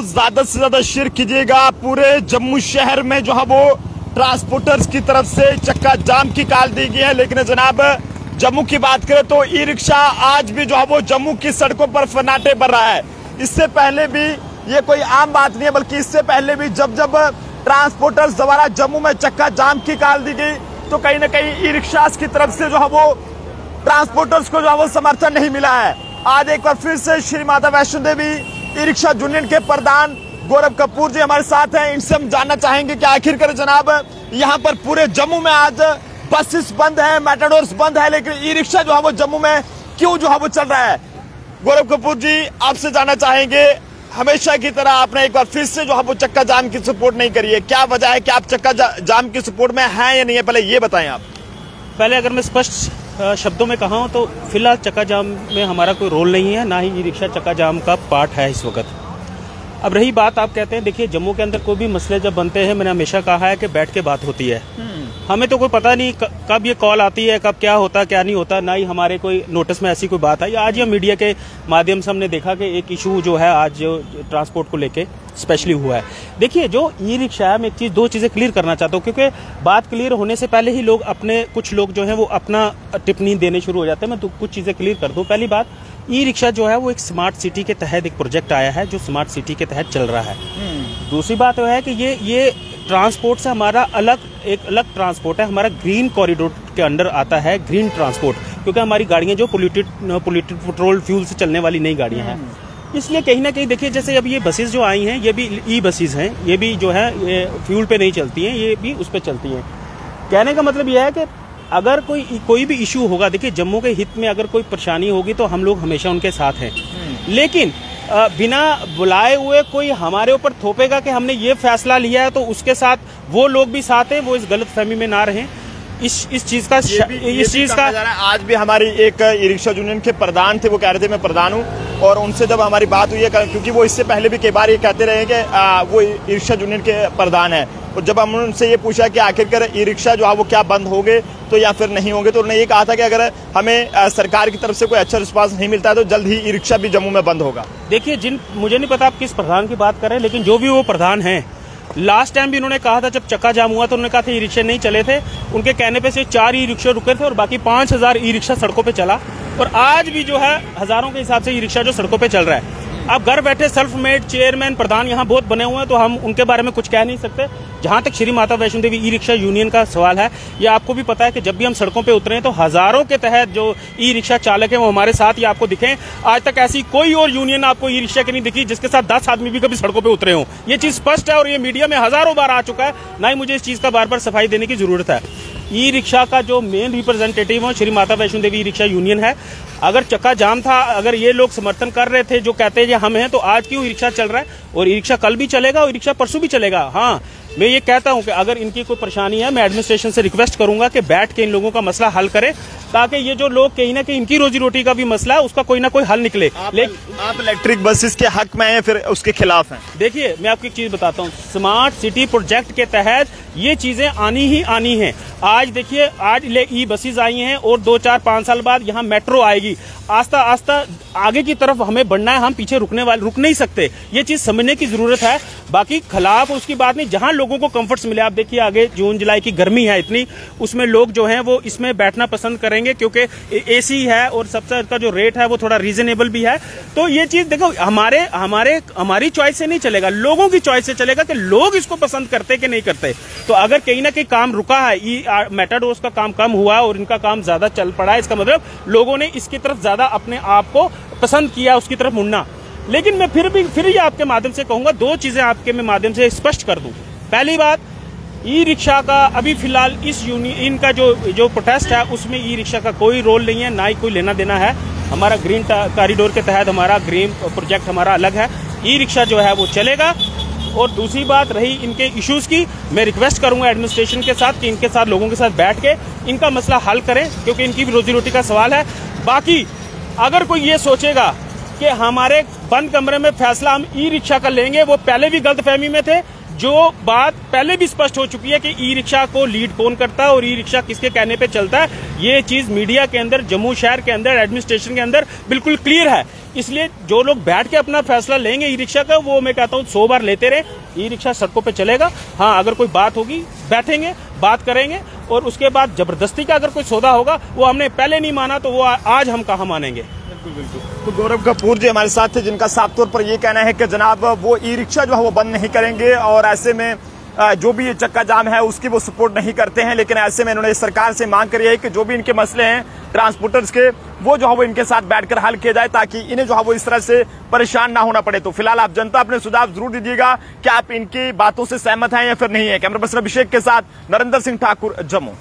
ज्यादा से ज्यादा शेयर कीजिएगा। पूरे जम्मू शहर में जो है वो ट्रांसपोर्टर्स की तरफ से चक्का जाम की काल दी गई है। लेकिन जनाब जम्मू की बात करें तो ई रिक्शा आज भी जो है वो जम्मू की सड़कों पर फर्राटे बढ़ रहा है। इससे पहले भी ये कोई आम बात नहीं है, बल्कि इससे पहले भी जब ट्रांसपोर्टर्स द्वारा जम्मू में चक्का जाम की काल दी गई तो कहीं ना कहीं ई रिक्शा की तरफ से जो है वो ट्रांसपोर्टर्स को जो है वो समर्थन नहीं मिला है। आज एक बार फिर से Shri Mata Vaishno Devi e rickshaw union के प्रधान गौरव कपूर जी हमारे साथ हैं। इनसे हम जानना चाहेंगे कि आखिरकार जनाब यहाँ पर पूरे जम्मू में आज बसेस बंद है, मेटाडोर्स बंद है, लेकिन ई रिक्शा जो है वो जम्मू में क्यों जो है वो चल रहा है। गौरव कपूर जी आपसे जानना चाहेंगे, हमेशा की तरह आपने एक बार फिर से जो है वो चक्का जाम की सपोर्ट नहीं करी है, क्या वजह है कि आप चक्का जाम की सपोर्ट में हैं या नहीं है, पहले ये बताएं आप। पहले अगर मैं स्पष्ट शब्दों में कहा तो फिलहाल चक्का जाम में हमारा कोई रोल नहीं है, ना ही ई रिक्शा चक्का जाम का पार्ट है इस वक्त। अब रही बात, आप कहते हैं देखिए जम्मू के अंदर कोई भी मसले जब बनते हैं, मैंने हमेशा कहा है कि बैठ के बात होती है। हमें तो कोई पता नहीं कब ये कॉल आती है, कब क्या होता क्या नहीं होता, ना ही हमारे कोई नोटिस में ऐसी कोई बात आई। आज ये मीडिया के माध्यम से हमने देखा कि एक इशू जो है आज जो ट्रांसपोर्ट को लेके स्पेशली हुआ है। देखिए जो ई रिक्शा है, मैं एक चीज दो चीजें क्लियर करना चाहता हूँ, क्योंकि बात क्लियर होने से पहले ही लोग कुछ लोग जो है वो अपना टिप्पणी देने शुरू हो जाते हैं। मैं तो कुछ चीजें क्लियर कर दूं। पहली बात, ई रिक्शा जो है वो एक स्मार्ट सिटी के तहत एक प्रोजेक्ट आया है जो स्मार्ट सिटी के तहत चल रहा है। दूसरी बात वो है कि ये ट्रांसपोर्ट से हमारा एक अलग ट्रांसपोर्ट है, हमारा ग्रीन कॉरिडोर के अंडर आता है ग्रीन ट्रांसपोर्ट, क्योंकि हमारी गाड़ियां जो पोल्यूटेड पेट्रोल फ्यूल से चलने वाली नई गाड़ियां हैं। इसलिए कहीं ना कहीं देखिए जैसे अब ये बसेस जो आई हैं ये भी ई बसेस हैं, ये भी जो है ये फ्यूल पे नहीं चलती हैं, ये भी उस पर चलती हैं। कहने का मतलब यह है कि अगर कोई भी इशू होगा, देखिए जम्मू के हित में अगर कोई परेशानी होगी तो हम लोग हमेशा उनके साथ हैं, लेकिन बिना बुलाए हुए कोई हमारे ऊपर थोपेगा कि हमने ये फैसला लिया है तो उसके साथ वो लोग भी साथ हैं, वो इस गलत फहमी में ना रहें। इस चीज का आज भी हमारी एक ई रिक्शा यूनियन के प्रधान थे, वो कह रहे थे मैं प्रधान हूँ, और उनसे जब हमारी बात हुई है, क्योंकि वो इससे पहले भी कई बार ये कहते रहे कि वो ई रिक्शा यूनियन के प्रधान है, और जब हमने उनसे ये पूछा कि आखिरकार ई रिक्शा जो है वो क्या बंद होंगे तो या फिर नहीं होंगे, तो उन्होंने ये कहा था कि अगर हमें सरकार की तरफ से कोई अच्छा रिस्पांस नहीं मिलता है तो जल्द ही ई रिक्शा भी जम्मू में बंद होगा। देखिए मुझे नहीं पता आप किस प्रधान की बात कर रहे हैं, लेकिन जो भी वो प्रधान हैं, लास्ट टाइम भी उन्होंने कहा था जब चक्का जाम हुआ तो उन्होंने कहा था ई रिक्शा नहीं चले थे, उनके कहने पे से 4 ई रिक्शा रुके थे और बाकी 5000 ई रिक्शा सड़कों पे चला, और आज भी जो है हजारों के हिसाब से ई रिक्शा जो सड़कों पे चल रहा है। अब घर बैठे सेल्फ मेड चेयरमैन प्रधान यहाँ बहुत बने हुए हैं, तो हम उनके बारे में कुछ कह नहीं सकते। जहां तक Shri Mata Vaishno Devi e rickshaw union का सवाल है, ये आपको भी पता है कि जब भी हम सड़कों पे उतरे तो हजारों के तहत जो ई रिक्शा चालक है वो हमारे साथ ही आपको दिखे। आज तक ऐसी कोई और यूनियन आपको ई रिक्शा की नहीं दिखी जिसके साथ 10 आदमी भी कभी सड़कों पे उतरे हों। ये चीज स्पष्ट है और ये मीडिया में हजारों बार आ चुका है, ना ही मुझे इस चीज का बार बार सफाई देने की जरूरत है। ई रिक्शा का जो मेन रिप्रेजेंटेटिव है Shri Mata Vaishno Devi e rickshaw union है। अगर चक्का जाम था, अगर ये लोग समर्थन कर रहे थे जो कहते हैं हम हैं, तो आज क्यों ई रिक्शा चल रहा है, और ई रिक्शा कल भी चलेगा और ई रिक्शा परसों भी चलेगा। हाँ, मैं ये कहता हूं कि अगर इनकी कोई परेशानी है, मैं एडमिनिस्ट्रेशन से रिक्वेस्ट करूंगा कि बैठ के इन लोगों का मसला हल करें, ताकि ये जो लोग कहीं ना कहीं इनकी रोजी रोटी का भी मसला है उसका कोई ना कोई हल निकले। आप इलेक्ट्रिक बसेस के हक में हैं फिर उसके खिलाफ हैं? देखिए मैं आपको एक चीज बताता हूँ, स्मार्ट सिटी प्रोजेक्ट के तहत ये चीजें आनी ही आनी है। आज देखिए आज ई बसेस आई हैं और 2, 4, 5 साल बाद यहाँ मेट्रो आएगी। आस्ता आस्ता आगे की तरफ हमें बढ़ना है, हम पीछे रुक नहीं सकते। ये चीज समझने की जरूरत है। बाकी खिलाफ उसकी बात नहीं, जहां लोगों को कंफर्ट्स मिले। आप देखिए आगे जून जुलाई की गर्मी है इतनी, उसमें लोग जो हैं वो इसमें बैठना पसंद करेंगे क्योंकि एसी है और सबसे इसका जो रेट है वो थोड़ा रीजनेबल भी है। तो ये चीज देखो हमारी चॉइस से नहीं चलेगा, लोगों की चॉइस से चलेगा कि लोग इसको पसंद करते कि नहीं करते। तो अगर कहीं ना कहीं काम रुका है, मेटाडोर्स का काम कम हुआ और इनका काम ज्यादा चल पड़ा है, इसका मतलब लोगों ने इसकी तरफ ज्यादा अपने आप को पसंद किया, उसकी तरफ मुड़ना। लेकिन मैं फिर ये आपके माध्यम से कहूंगा, 2 चीजें आपके मैं माध्यम से स्पष्ट कर दूं। पहली बात, ई रिक्शा का अभी फिलहाल इस यूनियन का जो प्रोटेस्ट है उसमें ई रिक्शा का कोई रोल नहीं है, ना ही कोई लेना देना है। हमारा ग्रीन कॉरिडोर के तहत हमारा ग्रीन प्रोजेक्ट हमारा अलग है, ई रिक्शा जो है वो चलेगा। और दूसरी बात रही इनके इश्यूज की, मैं रिक्वेस्ट करूंगा एडमिनिस्ट्रेशन के साथ कि इनके साथ लोगों के साथ बैठ के इनका मसला हल करें, क्योंकि इनकी भी रोजी रोटी का सवाल है। बाकी अगर कोई ये सोचेगा कि हमारे बंद कमरे में फैसला हम ई रिक्शा का लेंगे, वो पहले भी गलतफहमी में थे। जो बात पहले भी स्पष्ट हो चुकी है कि ई रिक्शा को लीड कौन करता है और ई रिक्शा किसके कहने पे चलता है, ये चीज मीडिया के अंदर, जम्मू शहर के अंदर, एडमिनिस्ट्रेशन के अंदर बिल्कुल क्लियर है। इसलिए जो लोग बैठ के अपना फैसला लेंगे ई रिक्शा का, वो मैं कहता हूँ 100 बार लेते रहे। ई रिक्शा सड़कों पे चलेगा। हाँ, अगर कोई बात होगी बैठेंगे, बात करेंगे, और उसके बाद जबरदस्ती का अगर कोई सौदा होगा, वो हमने पहले नहीं माना तो वो आज हम कहाँ मानेंगे। तो गौरव कपूर जी हमारे साथ थे, जिनका साफ तौर पर ये कहना है कि जनाब वो ई रिक्शा जो है वो बंद नहीं करेंगे और ऐसे में जो भी ये चक्का जाम है उसकी वो सपोर्ट नहीं करते हैं। लेकिन ऐसे में इन्होंने सरकार से मांग करी है कि जो भी इनके मसले हैं ट्रांसपोर्टर्स के, वो जो है वो इनके साथ बैठकर हल किया जाए ताकि इन्हें जो है वो इस तरह से परेशान ना होना पड़े। तो फिलहाल आप जनता अपने सुझाव जरूर दीजिएगा कि आप इनकी बातों से सहमत हैं या फिर नहीं है। कैमरा पर्सन अभिषेक के साथ नरेंद्र सिंह ठाकुर, जम्मू।